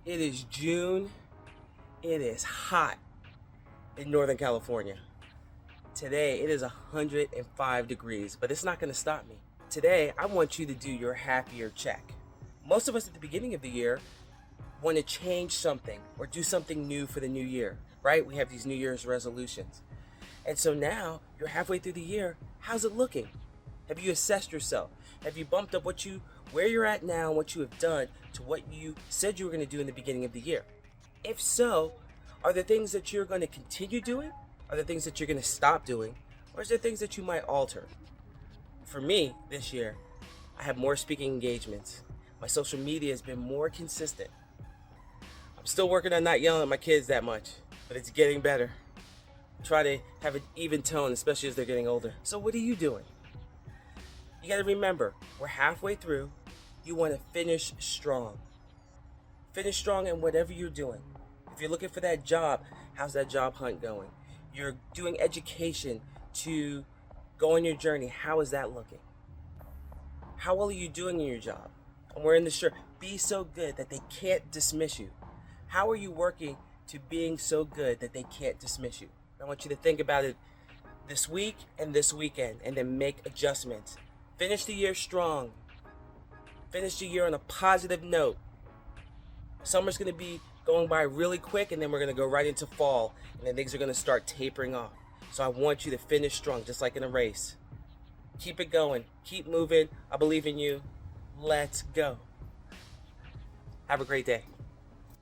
It is June. It is hot in Northern California. Today it is 105 degrees, but it's not going to stop me. Today I want you to do your half year check. Most of us at the beginning of the year want to change something or do something new for the new year, right? We have these New Year's resolutions. And so now you're halfway through the year. How's it looking? Have you assessed yourself? Have you bumped up where you're at now and what you have done to what you said you were going to do in the beginning of the year? If so, are there things that you're going to continue doing? Are there things that you're going to stop doing? Or is there things that you might alter? For me, this year, I have more speaking engagements. My social media has been more consistent. I'm still working on not yelling at my kids that much, but it's getting better. Try to have an even tone, especially as they're getting older. So what are you doing? You got to remember, we're halfway through. You want to finish strong. Finish strong in whatever you're doing. If you're looking for that job, how's that job hunt going? You're doing education to go on your journey. How is that looking? How well are you doing in your job? And we're in the shirt. Be so good that they can't dismiss you. How are you working to being so good that they can't dismiss you? I want you to think about it this week and this weekend and then make adjustments. Finish the year strong. Finish the year on a positive note. Summer's going to be going by really quick, and then we're going to go right into fall, and then things are going to start tapering off. So I want you to finish strong, just like in a race. Keep it going. Keep moving. I believe in you. Let's go. Have a great day.